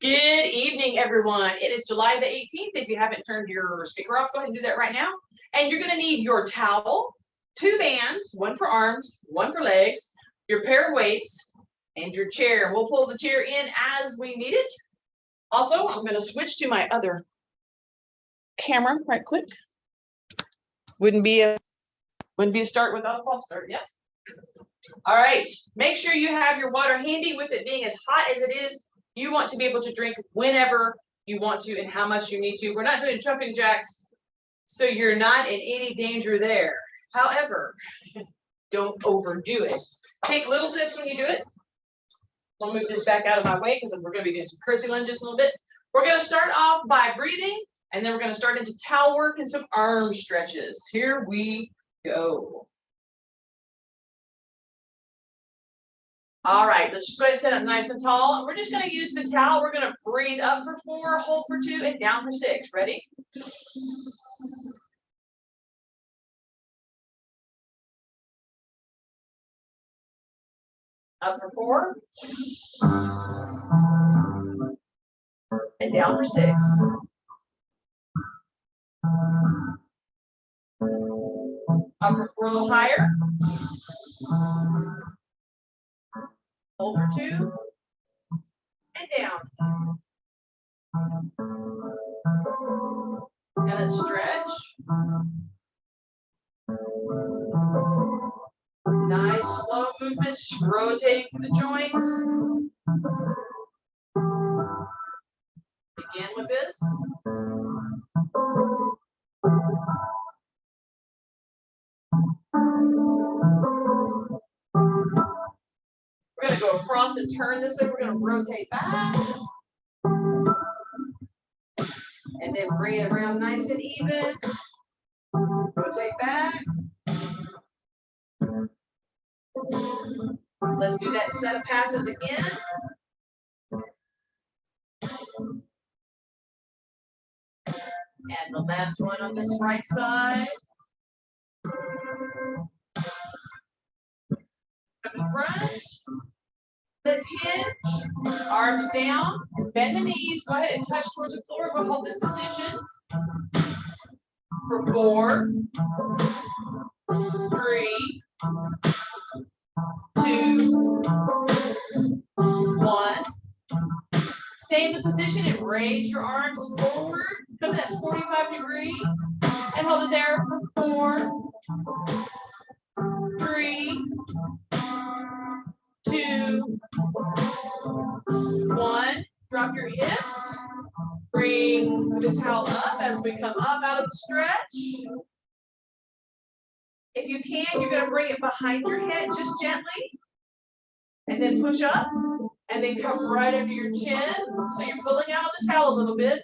Good evening, everyone. It is July the 18th. If you haven't turned your speaker off, go ahead and do that right now. And you're going to need your towel, 2 bands, one for arms, one for legs, your pair of weights, and your chair. We'll pull the chair in as we need it. Also, I'm going to switch to my other camera right quick. Wouldn't be a start without a false start. Yeah. All right. Make sure you have your water handy. With it being as hot as it is, you want to be able to drink whenever you want to and how much you need to. We're not doing jumping jacks, so you're not in any danger there. However, don't overdo it. Take little sips when you do it. I'll move this back out of my way because we're going to be doing some curtsy lunges a little bit. We're going to start off by breathing, and then we're going to start into towel work and some arm stretches. Here we go. All right, let's just go ahead and sit up nice and tall. We're just going to use the towel. We're going to breathe up for 4, hold for 2, and down for 6. Ready? Up for 4. And down for 6. Up for 4 a little higher. Hold for 2. And down. And let's stretch. Nice slow movements, rotating through the joints. Begin with this. We're going to go across and turn this way. We're going to rotate back. And then bring it around nice and even. Rotate back. Let's do that set of passes again. And the last one on this right side. Come in front. Let's hinge. Arms down. Bend the knees. Go ahead and touch towards the floor. We'll hold this position for 4, 3, 2, 1. Stay in the position and raise your arms forward. Come to that 45 degree and hold it there for 4, 3, 2, 1. Drop your hips. Bring the towel up as we come up out of the stretch. If you can, you're going to bring it behind your head just gently. And then push up. And then come right under your chin. So you're pulling out of the towel a little bit.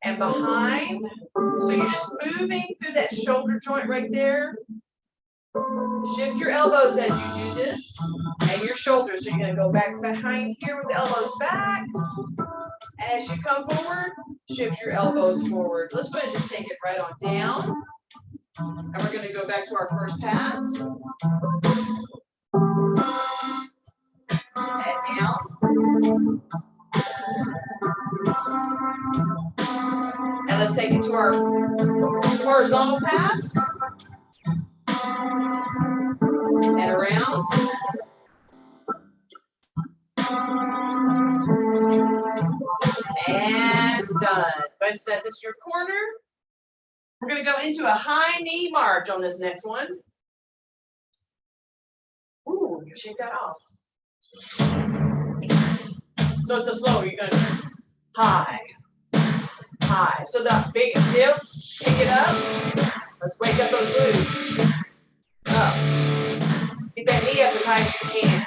And behind. So you're just moving through that shoulder joint right there. Shift your elbows as you do this. And your shoulders. So you're going to go back behind here with the elbows back. And as you come forward, shift your elbows forward. Let's go ahead and just take it right on down. And we're going to go back to our first pass. And down. And let's take it to our horizontal pass. And around. And done. Go ahead and set this to your corner. We're going to go into a high knee march on this next one. Ooh, you shake that off. So it's a slower. You're going to high, high. So the big dip, pick it up. Let's wake up those glutes. Up. Get that knee up as high as you can.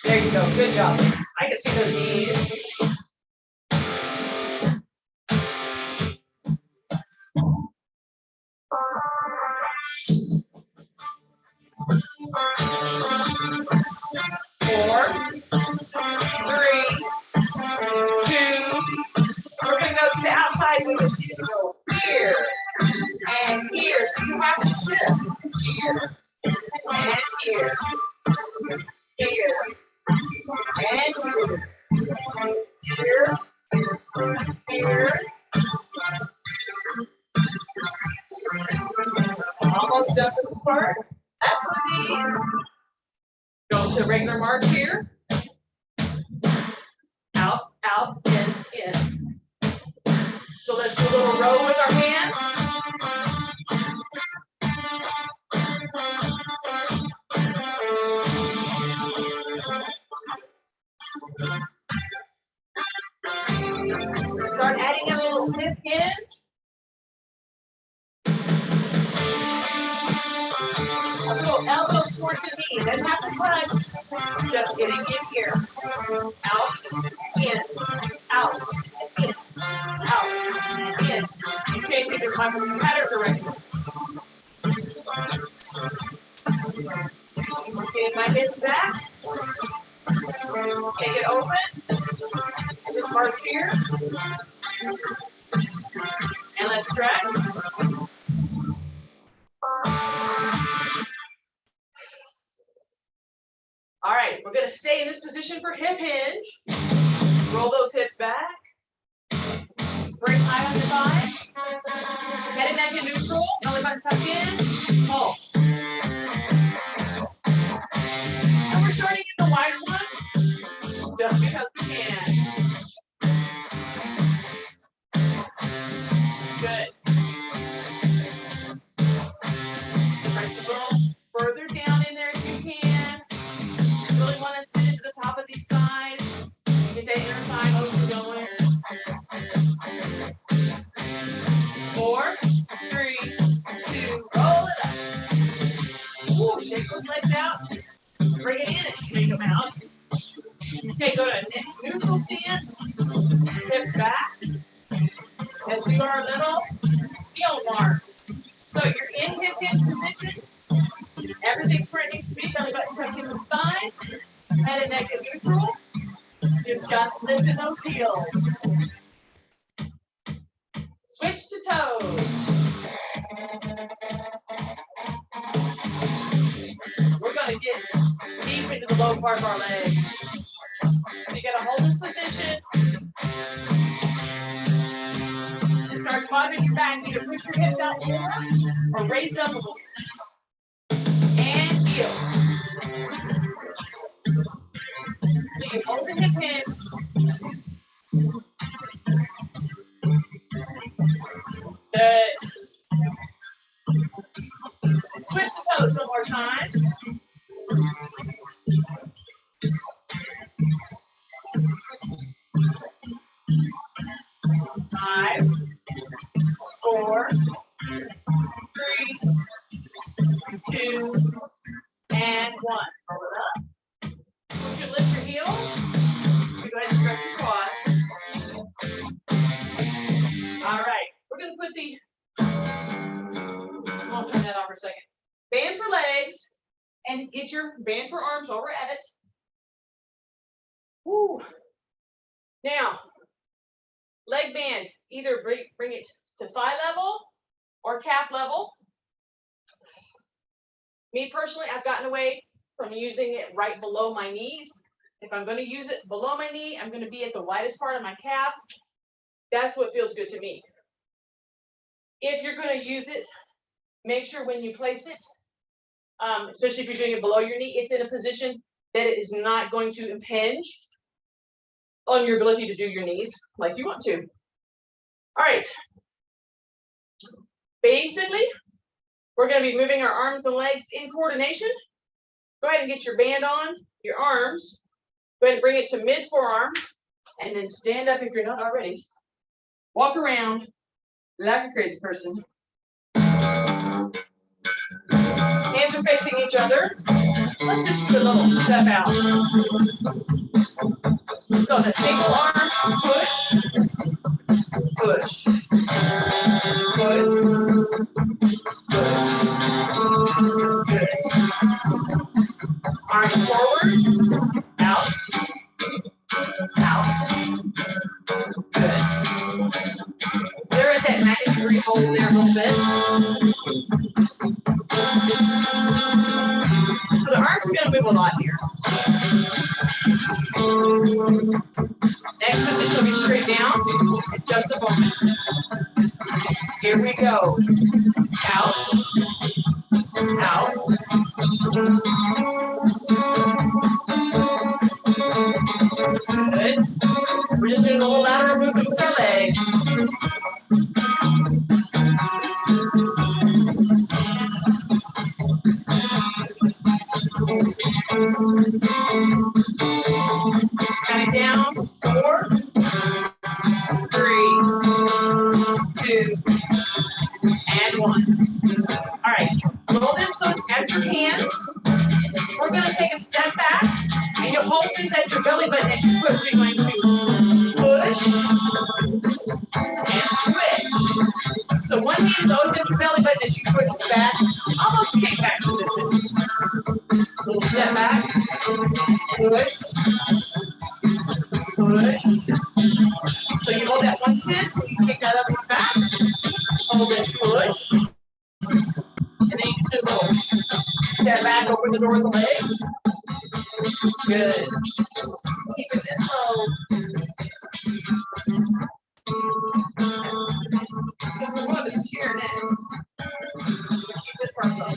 There you go. Good job, ladies. I can see those knees. Four, 3, 2. We're going to go to the outside with us. You go here and here. So you have to shift here and here, here and here. part. That's one of these. Go to regular march here. Out, out, in. So let's do a little row with our hands. Start adding a little hip hinge. A little elbow towards the knee. Doesn't have to touch. Just getting in here. Out, in, out, in, out, in. You changing your pattern direction. Getting my hips back. Take it open. Just march here. And let's stretch. All right, we're going to stay in this position for hip hinge. Roll those hips back. Brace high on your thighs. Head and neck in neutral. Belly button tuck in. Pulse. And we're starting in the wider one, just because we can. Good. Press a little further down in there if you can. Really want to sit into the top of these thighs. Get that inner thigh motion going. 4, 3, 2, roll it up. Ooh, shake those legs out. Bring it in and shake them out. Okay, go to neutral stance. Hips back. As we are a little heel marks. So you're in hip hinge position. Everything's where it needs to be. Belly button tucked in the thighs. Head and neck in neutral. You're just lifting those heels. Switch to toes. We're going to get deep into the low part of our legs. So you got to hold this position. And start squatting your back. Either push your hips out more or raise up a little. And heel. So you hold the hip hinge. Good. Switch the toes one more time. Five, 4, 3, 2, and 1. Roll it up. Once you lift your heels, so go ahead and stretch your quads. All right, we're going to put the, I'll turn that off for a second. Band for legs, and get your band for arms while we're at it. Woo. Now, leg band, either bring it to thigh level or calf level. Me personally, I've gotten away from using it right below my knees. If I'm going to use it below my knee, I'm going to be at the widest part of my calf. That's what feels good to me. If you're going to use it, make sure when you place it, especially if you're doing it below your knee, it's in a position that it is not going to impinge on your ability to do your knees like you want to. All right. Basically, we're going to be moving our arms and legs in coordination. Go ahead and get your band on, your arms. Go ahead and bring it to mid forearm, and then stand up if you're not already. Walk around like a crazy person. Hands are facing each other. Let's just do a little step out. So the single arm, push, push, push, push. Good. Arms forward, out, out. Good. They're at that 90-degree hold there a little bit. So the arms are going to move a lot here. Next position will be straight down in just a moment. Here we go. Out, out, Good. We're just doing a little lateral movement with our legs. Count it down. 4, 3, 2, and 1. All right. Roll this so it's at your hands. We're going to take a step back, and you'll hold this at your belly button as you push. You're going to push and switch. So one hand is always at your belly button as you push back, almost kickback position. Little step back, push, push. So you hold that one fist, and you kick that up and back, hold it, push, and then you just do a little step back, open the door with the legs. Good. Keep it this low. Because we're going to the chair next. So keep this part low.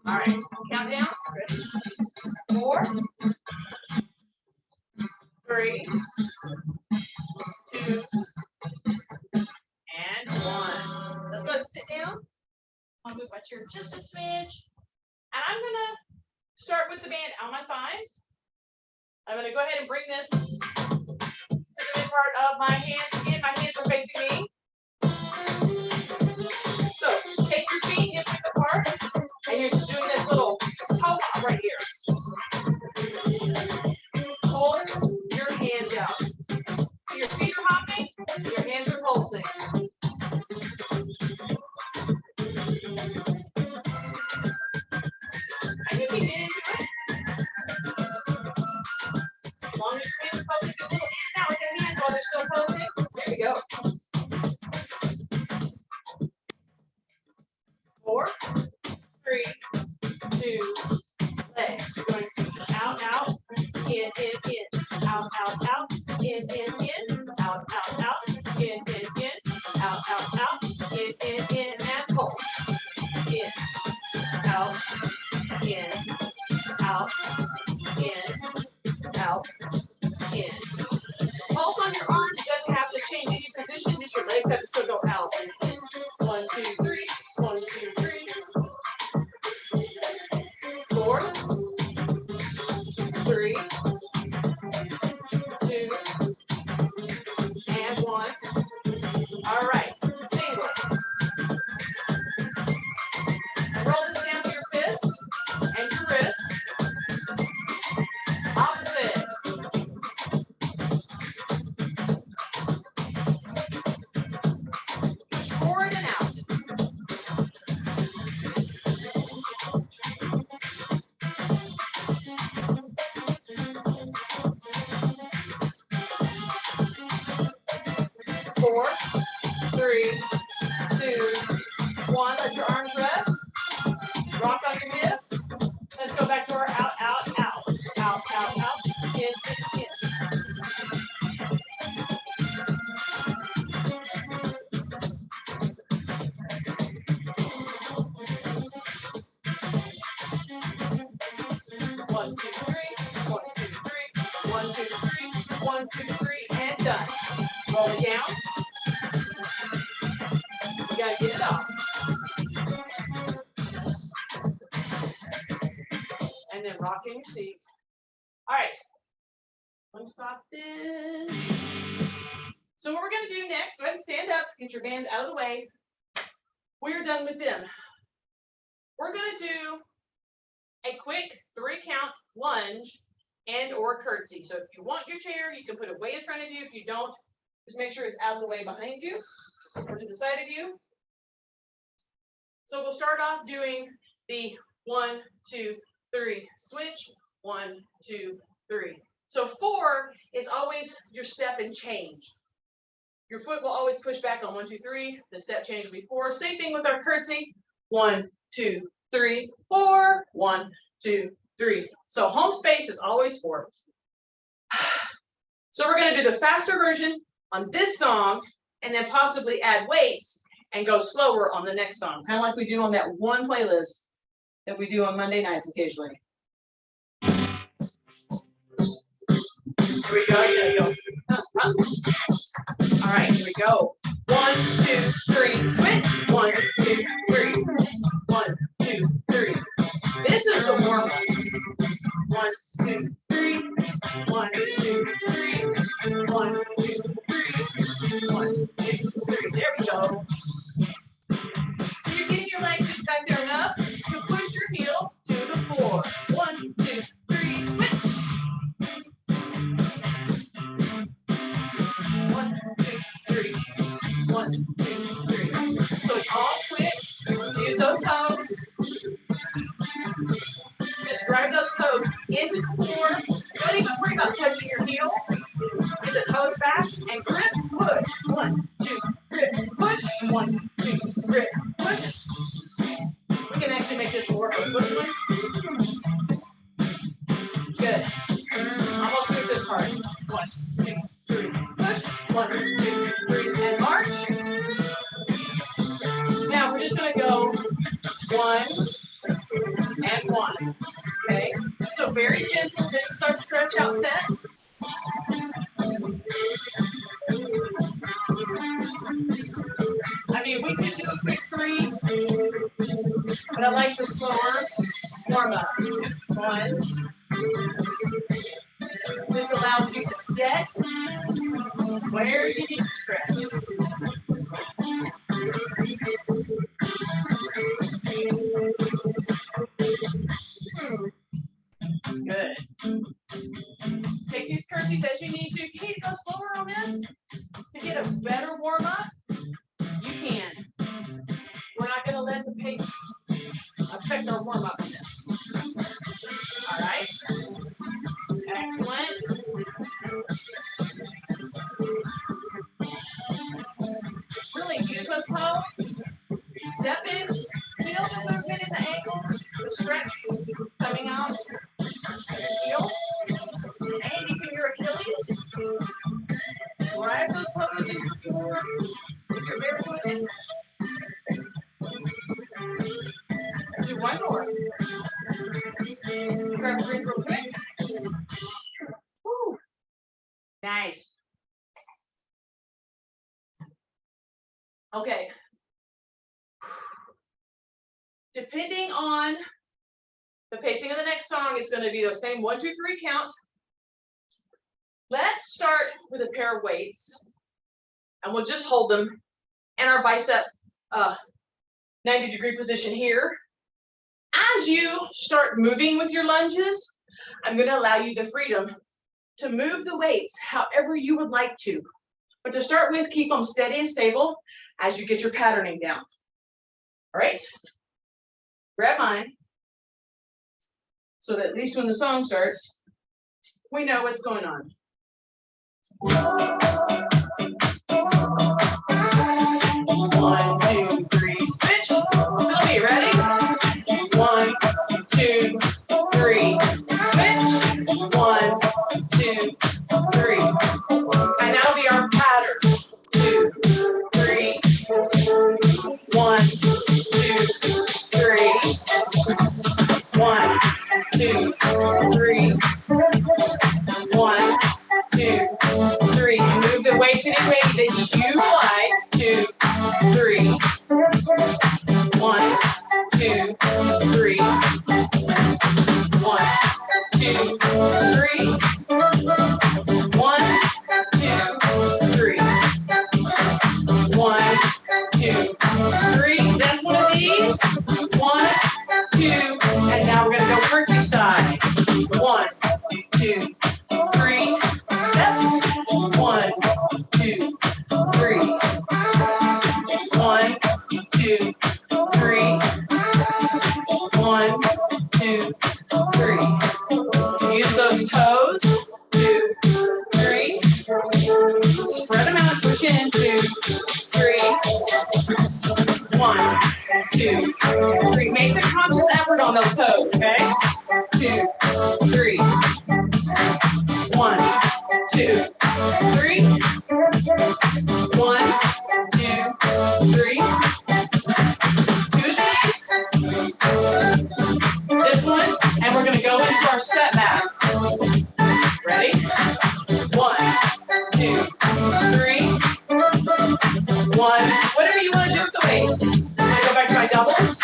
All right, count down. Ready? 4, 3, 2, and 1. Let's go ahead and sit down. I'll move my chair just a smidge. And I'm going to start with the band on my thighs. I'm going to go ahead and bring this to the mid part of my hands. Again, my hands are facing me. So take your feet hip width apart, and you're just doing this little toe hop right here. Pull your hands out. So your feet are hopping, your hands are pulsing. And you can get into it. As long as your hands are pulsing, do a little in and out with your hands while they're still pulsing. There you go. 4, 3, 2, legs. You're going out, out, in, out, out, out, in, out, out, out, in, out, out, out, in, and pull. In, out, in, out, in, out, in. Pulse on your arms doesn't have to change any position, just your legs have to still go out. 1, 2, 3, 1, 2, 3. 4, 3, 2, and 1. All right, single. And roll this down to your fists and your wrists. Opposite. Push forward and out. Four, 3, 2, 1. Let your arms rest. Rock on your hips. Let's go back to our out, out, out. Out, out, out. In, in. 1, 2, 3. 1, 2, 3. 1, 2, 3. 1, 2, 3. And done. Roll it down. You gotta get it off. And then rock in your seat. All right. Let me stop this. So what we're gonna do next, go ahead and stand up, get your bands out of the way. We're done with them. We're gonna do a quick 3 count lunge and or curtsy. So if you want your chair, you can put it way in front of you. If you don't, just make sure it's out of the way behind you or to the side of you. So we'll start off doing the 1, 2, 3 switch. 1, 2, 3. So 4 is always your step and change. Your foot will always push back on 1, 2, 3. The step change will be 4. Same thing with our curtsy. 1, 2, 3, 4. 1, 2, 3. So home space is always 4. So we're going to do the faster version on this song and then possibly add weights. and go slower on the next song, kind of like we do on that one playlist that we do on Monday nights occasionally. Here we go. Here we go. All right, here we go. 1, 2, 3, switch. 1, 2, 3. 1, 2, 3. This is the warm up. 1, 2, 3. 1, 2, 3. 1, 2, 3. 1, 2, 3. There we go. So you're getting your leg just back there enough to push your heel to the floor. 1, 2, 3, switch. 1, 2, 3. 1, 2, 3. So it's all quick. Use those toes. Just drive those toes into the floor. Don't even worry about touching your heel. Get the toes back and grip, push. 1, 2, grip, push. 1, 2, grip, push. We can actually make this more of a foot one. Good. Almost through this part. 1, 2, 3, push. 1, 2, 3, and march. Now we're just going to go 1 and 1. Okay? So very gentle. This is our stretch out set. I mean, we could do a quick 3, but I like the slower warm up. 1. This allows you to get where you need to stretch. Good. Take these curtsies as you need to. If you need to go slower on this to get a better warm up, you can. We're not going to let the pace affect our warm up in this. All right. Excellent. Really use those toes. Step in. Feel the movement in the ankles. The stretch coming out. Heel. Anything your Achilles. Drive those toes into the floor with your barefooted. Do one more. Grab a drink real quick. Woo. Nice. Okay. Depending on the pacing of the next song, it's going to be the same 1, 2, 3 count. Let's start with a pair of weights, and we'll just hold them in our bicep 90-degree position here. As you start moving with your lunges, I'm going to allow you the freedom to move the weights however you would like to. But to start with, keep them steady and stable as you get your patterning down. All right? Grab mine so that at least when the song starts, we know what's going on. 1, 2, 3, switch. It'll be ready. 1, 2, 3, switch. 1, 2, 3. And that'll be our pattern. 2, 3. 1, 2, 3. 1, 2, 3. 1, 2, 3. Move the weights any way that you like. 2, 3. 1, 2, 3. 1, 2, 3. 1, 2, 3. 1, 2, 3. That's one of these. 1, 2, and now we're going to go curtsy side. 1, 2, 3. Step. 1, 2, 3. 1, 2, 3. 1, 2, 3. Use those toes. 2, 3. Spread them out. Push in. 2, 3. 1, 2, 3. Make the conscious effort on those toes, okay? 2, 3. 1, 2, 3. 1, 2, 3. one. Whatever you want to do with the weights. I'm going to go back to my doubles.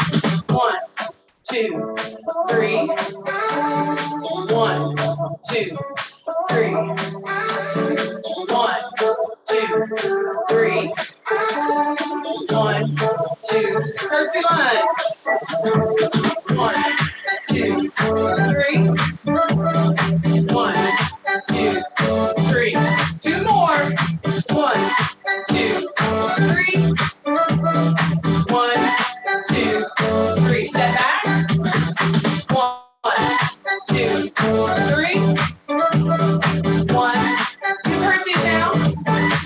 1, 2, 3. 1, 2, 3. 1, 2, 3. 1, 2. Curtsy lunge. 1, 2, 3. 1, 2, 3. 2 more. 1, 2, 3. 1, 2, 3. Step back. 1, 2, 3. 1, 2 curtsies now.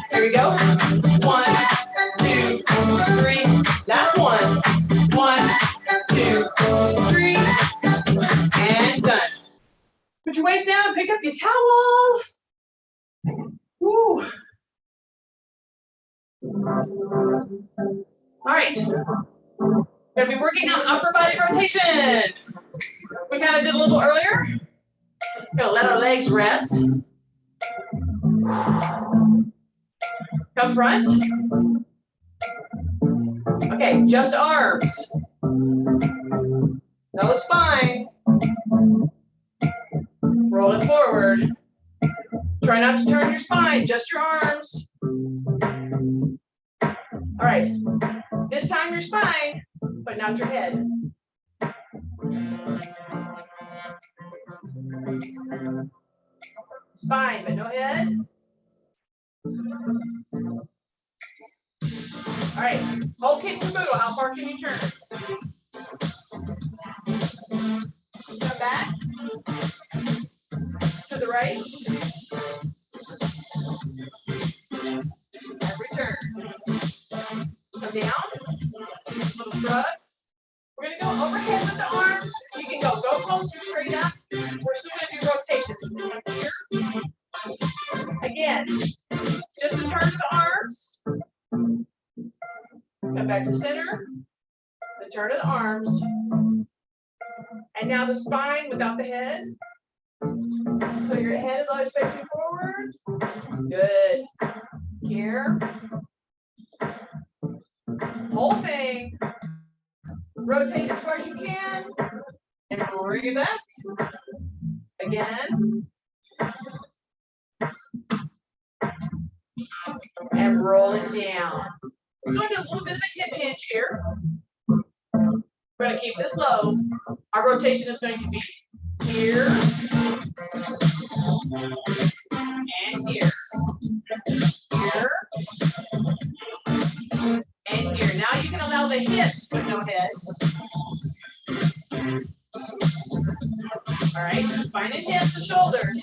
There we go. 1, 2, 3. Last one. 1, 2, 3. And done. Put your waist down and pick up your towel. Woo. All right. Gonna be working on upper body rotation. We kind of did a little earlier. Gonna let our legs rest. Come front. Okay, just arms. No spine. Roll it forward. Try not to turn your spine, just your arms. All right. This time your spine, but not your head. Spine, but no head. All right, hold kitten caboodle. How far can you turn? Come back. To the right. And return. Come down. Little shrug. We're going to go overhead with the arms. You can go close or straight up. We're still going to do rotations. Here. Again, just the turn of the arms. Come back to center. The turn of the arms. And now the spine without the head. So your head is always facing forward. Good. Here. Whole thing. Rotate as far as you can. And bring it back. Again. And roll it down. Let's go into a little bit of a hip hinge here. We're going to keep this low. Our rotation is going to be here and here. Here and here. Now you can allow the hips but no head. All right, so spine and hips and shoulders.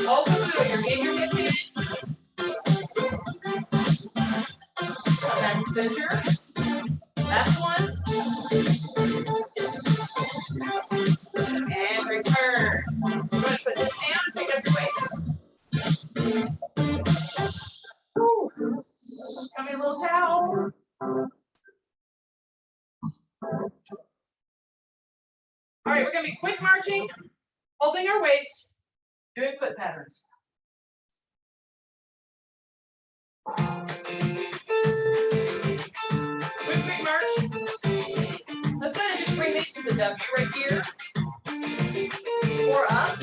Hold the middle, you're in your hip hinge. Come back to center. Last one. And return. We're going to put this down and pick up your weights. Woo. Come in a little towel. All right, we're going to be quick marching, holding our weights, doing foot patterns. Quick march. Let's go ahead and just bring these to the W right here. 4 up.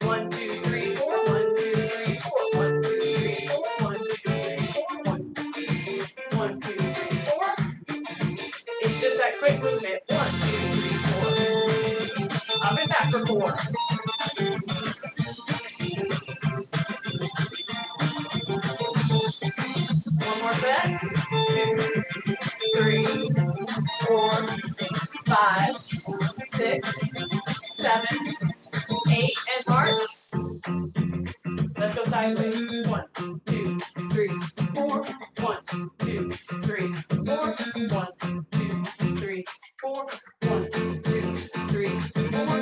1, 2, 3, 4. 1, 2, 3, 4. 1, 2, 3, 4. 1, 2, 3, 4. 1, 2, 3, 4. 1, 2, 3, 4. It's just that quick movement. 1, 2, 3, 4. Up and back for 4. One more set. 2, 3, 4, 5, 6, 7, 8, and march. Let's go sideways. 1, 2, 3, 4. 1, 2, 3, 4. 1, 2, 3, 4. 1, 2, 3, 4. 1,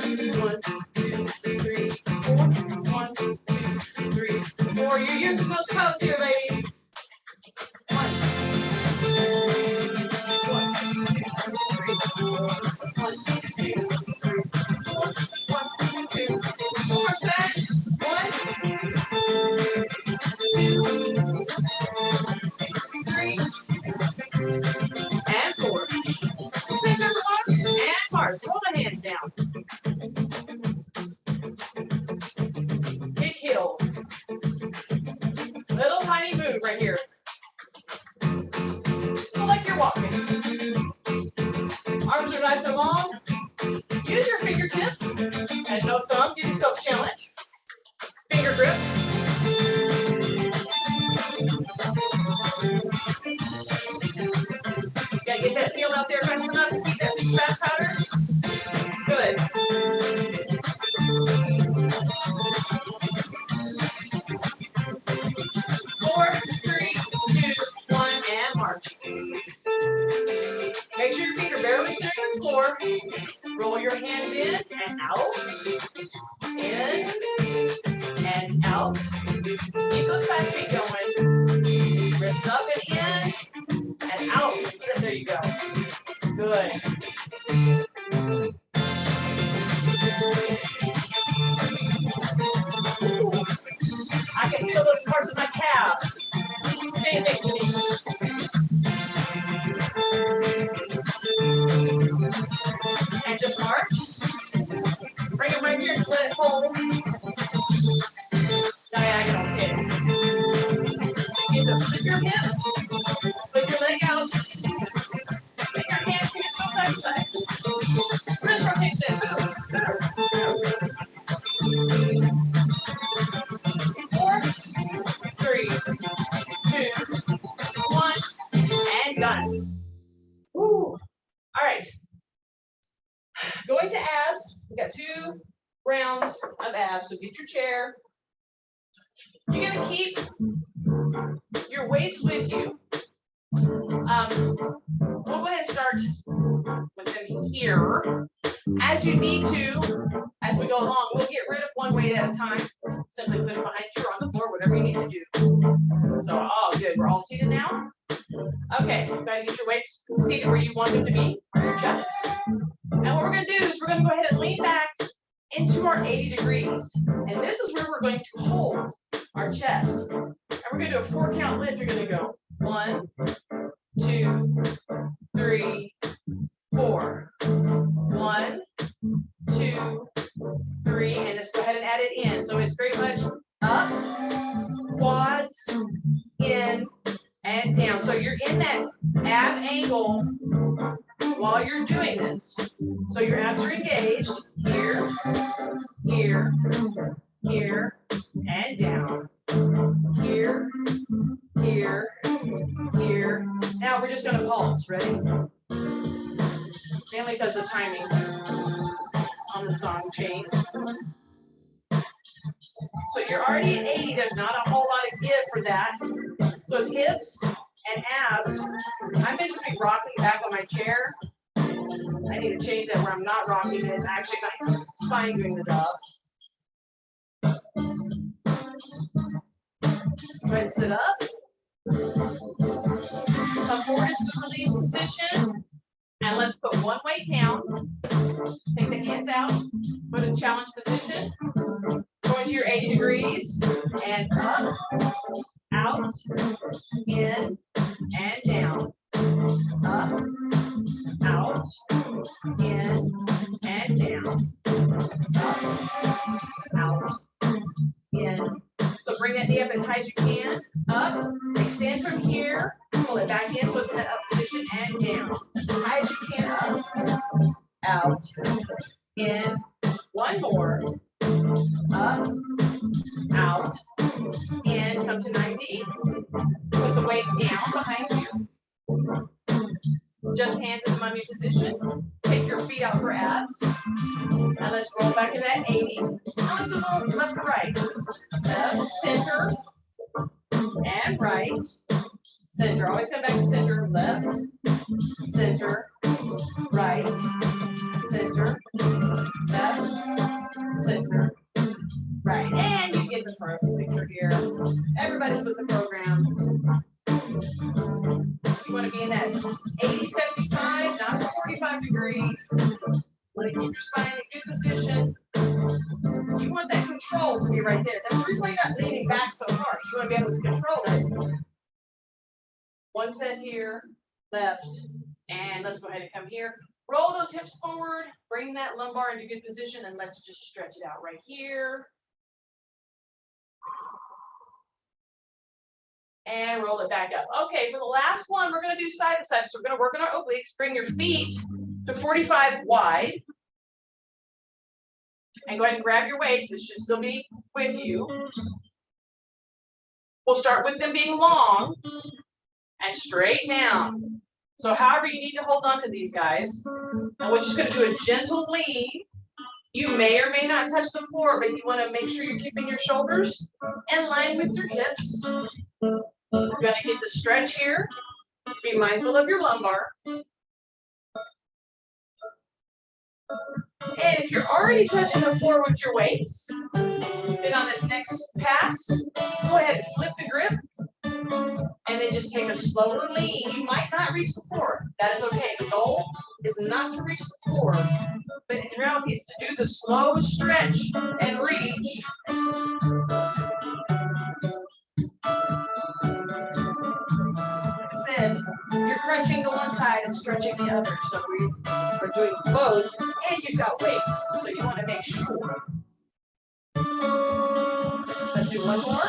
2, 3, 4. 1, 2, 3, 4. You're using those toes here, ladies. 1, 2, 3, 4. 1, 2, 3, 4. 1, 2, 4. Set. 1, 2, right here. So like you're walking. Arms are nice and long. Use your fingertips and no thumb. Give yourself a challenge. Finger grip. Gotta get that feel out there fast enough to keep that fast powder. Good. 4, 3, 2, 1, and march. Make sure your feet are barely clearing the floor. Roll your hands in and out. In and out. Keep those fast feet going. Wrist up and in and out. Good, there you go. Good. Ooh. I can feel those parts of my calves. Say it next to me. And just march. Bring it right here. Just let it hold. Diagonal kick. So you get to flip your hip. Put your leg out. Make your hands just go side to side. Wrist rotation. Boom, boom, boom. 4, 3, 2, 1, and done. Woo. All right. Going to abs. We got 2 rounds of abs. So get your chair. You're gonna keep your weights with you. We'll go ahead and start with them here. As you need to, as we go along, we'll get rid of one weight at a time. Simply put it behind you or on the floor, whatever you need to do. So, oh, good. We're all seated now. Okay, go ahead and get your weights seated where you want them to be on your chest. And what we're going to do is we're going to go ahead and lean back into our 80 degrees. And this is where we're going to hold our chest. And we're going to do a 4 count lift. You're going to go 1, 2, 3, 4. 1, 2, 3, and let's go ahead and add it in. So it's very much up, quads, in, and down. So you're in that ab angle while you're doing this. So your abs are engaged here, here, here, and down. Here, here, here. Now we're just going to pulse. Ready? Mainly because the timing on the song change. So you're already at 80. There's not a whole lot of give for that. So it's hips and abs. I'm basically rocking back on my chair. I need to change that where I'm not rocking. It's actually my spine doing the job. Go ahead and sit up. Come forward into the release position. And let's put one weight down. Take the hands out. Put in challenge position. Go into your 80 degrees. And up, out, in, and down. Up, out, in, and down. Up, out, in. So bring that knee up as high as you can. Up, extend from here. Pull it back in so it's in that up position and down. High as you can, up, out, in. One more. Up, out, in. Come to 90. Put the weight down behind you. Just hands in the mummy position. Take your feet out for abs. And let's roll back to that 80. Now let's do a little left to right. Left, center, and right. Center. Always come back to center. Left, center, right, center, left, center, right. And you get the picture here. Everybody's with the program. You want to be in that 80, 75, not 45 degrees. You want to keep your spine in a good position. You want that control to be right there. That's the reason why you're not leaning back so hard. You want to be able to control it. One set here, left, and let's go ahead and come here. Roll those hips forward, bring that lumbar into good position, and let's just stretch it out right here. and roll it back up. Okay, for the last one, we're going to do side to side. So we're going to work on our obliques. Bring your feet to 45 wide. And go ahead and grab your weights. This should still be with you. We'll start with them being long and straight down. So however you need to hold on to these guys. And we're just going to do a gentle lean. You may or may not touch the floor, but you want to make sure you're keeping your shoulders in line with your hips. We're going to get the stretch here. Be mindful of your lumbar. And if you're already touching the floor with your weights, then on this next pass, go ahead and flip the grip. And then just take a slower lean. You might not reach the floor. That is okay. The goal is not to reach the floor, but in reality, it's to do the slow stretch and reach. Like I said, you're crunching to one side and stretching the other. So we are doing both, and you've got weights. So you want to make sure. Let's do one more.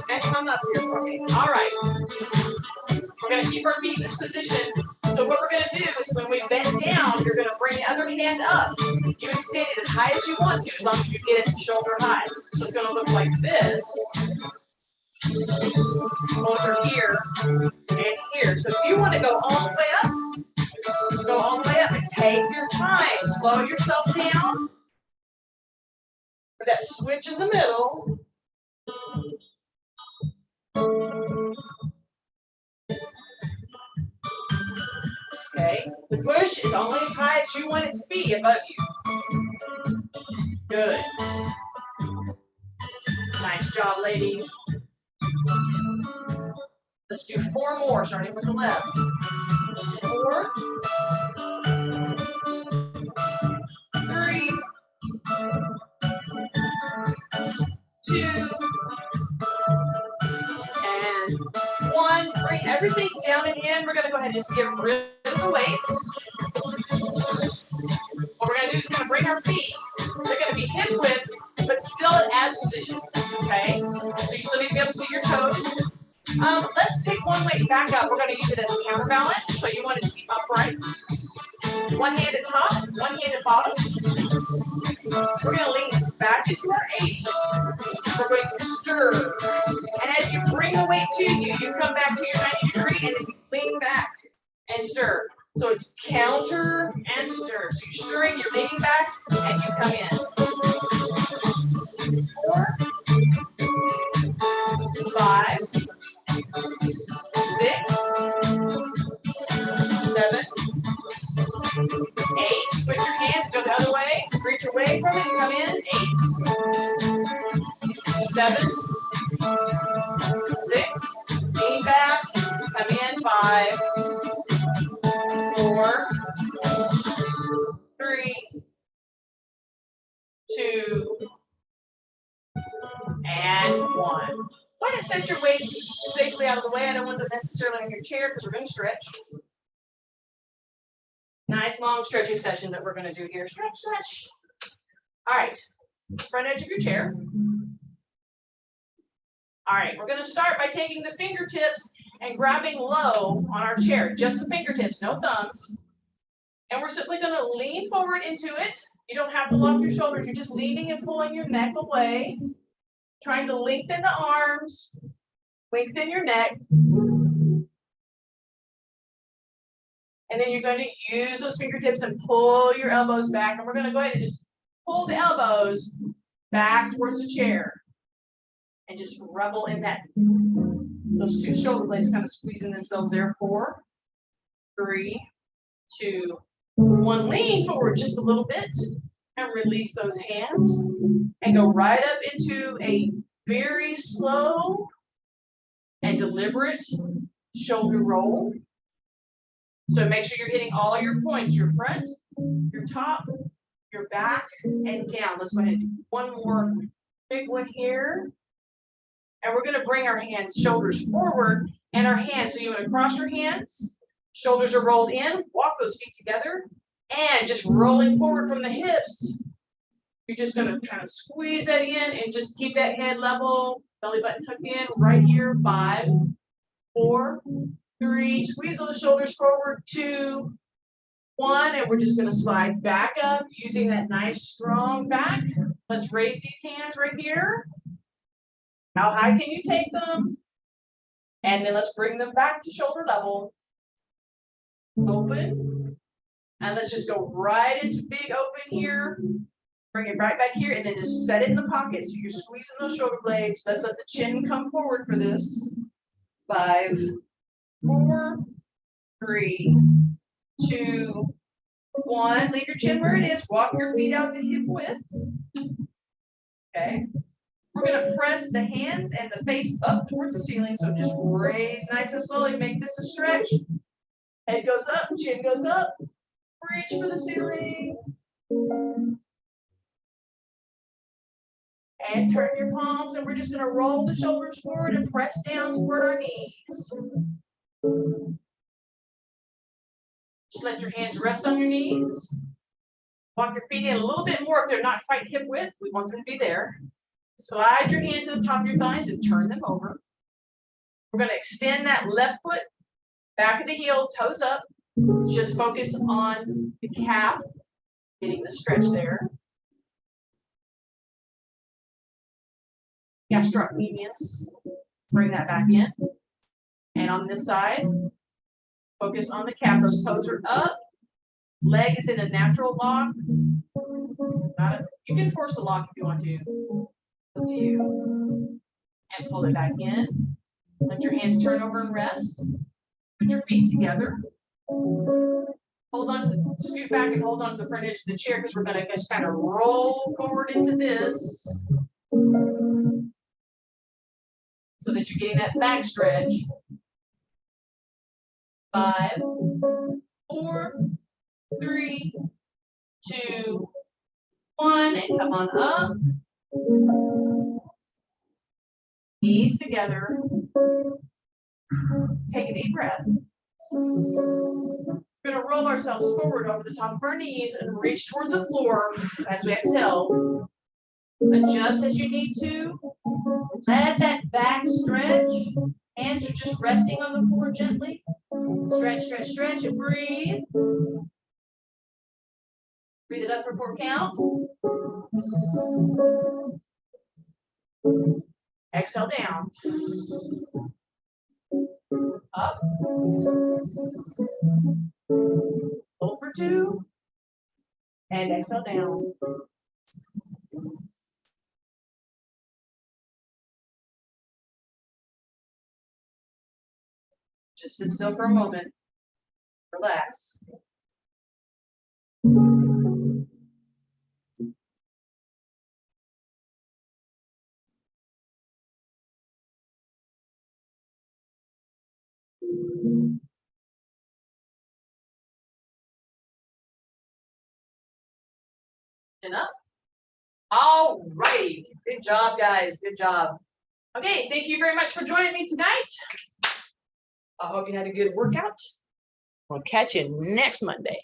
And come up here for me. All right. We're going to keep our feet in this position. So what we're going to do is when we bend down, you're going to bring the other hand up. You extend it as high as you want to, as long as you get it to shoulder high. So it's going to look like this. Over here and here. So if you want to go all the way up, go all the way up and take your time. Slow yourself down. For that switch in the middle. Okay, the push is only as high as you want it to be above you. Good. Nice job, ladies. Let's do 4 more, starting with the left. 4, 3, 2, and 1. Bring everything down and in. We're going to go ahead and just get rid of the weights. What we're going to do is going to bring our feet. They're going to be hip width, but still at ab position. Okay? So you still need to be able to see your toes. Let's pick one weight back up. We're going to use it as a counterbalance. So you want it to be upright. One hand at top, one hand at bottom. We're going to lean back into our 80. We're going to stir. And as you bring the weight to you, you come back to your 90 degree and then you lean back and stir. So it's counter and stir. So you're stirring, you're leaning back, and you come in. 4, 5, 6, 7, 8. Switch your hands, go the other way. Reach away from it, come in. 8, 7, 6. Lean back, come in. 5, 4, 3, 2, and 1. Go ahead and set your weights safely out of the way. I don't want them necessarily on your chair because we're going to stretch. Nice long stretching session that we're going to do here. Stretch, stretch. All right, front edge of your chair. All right, we're going to start by taking the fingertips and grabbing low on our chair. Just the fingertips, no thumbs. And we're simply going to lean forward into it. You don't have to lock your shoulders. You're just leaning and pulling your neck away. Trying to lengthen the arms, lengthen your neck. And then you're going to use those fingertips and pull your elbows back. And we're going to go ahead and just pull the elbows back towards the chair. And just revel in that. Those 2 shoulder blades kind of squeezing themselves there. 4, 3, 2, 1. Lean forward just a little bit. And release those hands and go right up into a very slow and deliberate shoulder roll. So make sure you're hitting all your points, your front, your top, your back, and down. Let's go ahead and do one more big one here. And we're going to bring our hands, shoulders forward, and our hands. So you want to cross your hands, shoulders are rolled in, walk those feet together. And just rolling forward from the hips, you're just going to kind of squeeze that in and just keep that head level. Belly button tucked in right here. 5, 4, 3. Squeeze those shoulders forward. 2, 1. And we're just going to slide back up using that nice strong back. Let's raise these hands right here. How high can you take them? And then let's bring them back to shoulder level. Open. And let's just go right into big open here. Bring it right back here and then just set it in the pocket. So you're squeezing those shoulder blades. Let's let the chin come forward for this. 5, 4, 3, 2, 1. Leave your chin where it is. Walk your feet out to hip width. Okay. We're going to press the hands and the face up towards the ceiling. So just raise nice and slowly. Make this a stretch. Head goes up, chin goes up. Reach for the ceiling. And turn your palms, and we're just going to roll the shoulders forward and press down toward our knees. Just let your hands rest on your knees. Walk your feet in a little bit more if they're not quite hip width. We want them to be there. Slide your hand to the top of your thighs and turn them over. We're going to extend that left foot, back of the heel, toes up. Just focus on the calf, getting the stretch there. Gastrocnemius. Bring that back in. And on this side, focus on the calf. Those toes are up. Leg is in a natural lock. You can force the lock if you want to. Up to you. And pull it back in. Let your hands turn over and rest. Put your feet together. Hold on to, scoot back and hold on to the front edge of the chair because we're going to just kind of roll forward into this. So that you're getting that back stretch. 5, 4, 3, 2, 1, and come on up. Knees together. Take a deep breath. We're going to roll ourselves forward over the top of our knees and reach towards the floor as we exhale. Adjust as you need to. Let that back stretch. Hands are just resting on the floor gently. Stretch, stretch, stretch, and breathe. Breathe it up for 4 count. Exhale down. Up. Hold for 2. And exhale down. Just sit still for a moment. Relax. And up. All right. Good job, guys. Good job. Okay, thank you very much for joining me tonight. I hope you had a good workout. We'll catch you next Monday.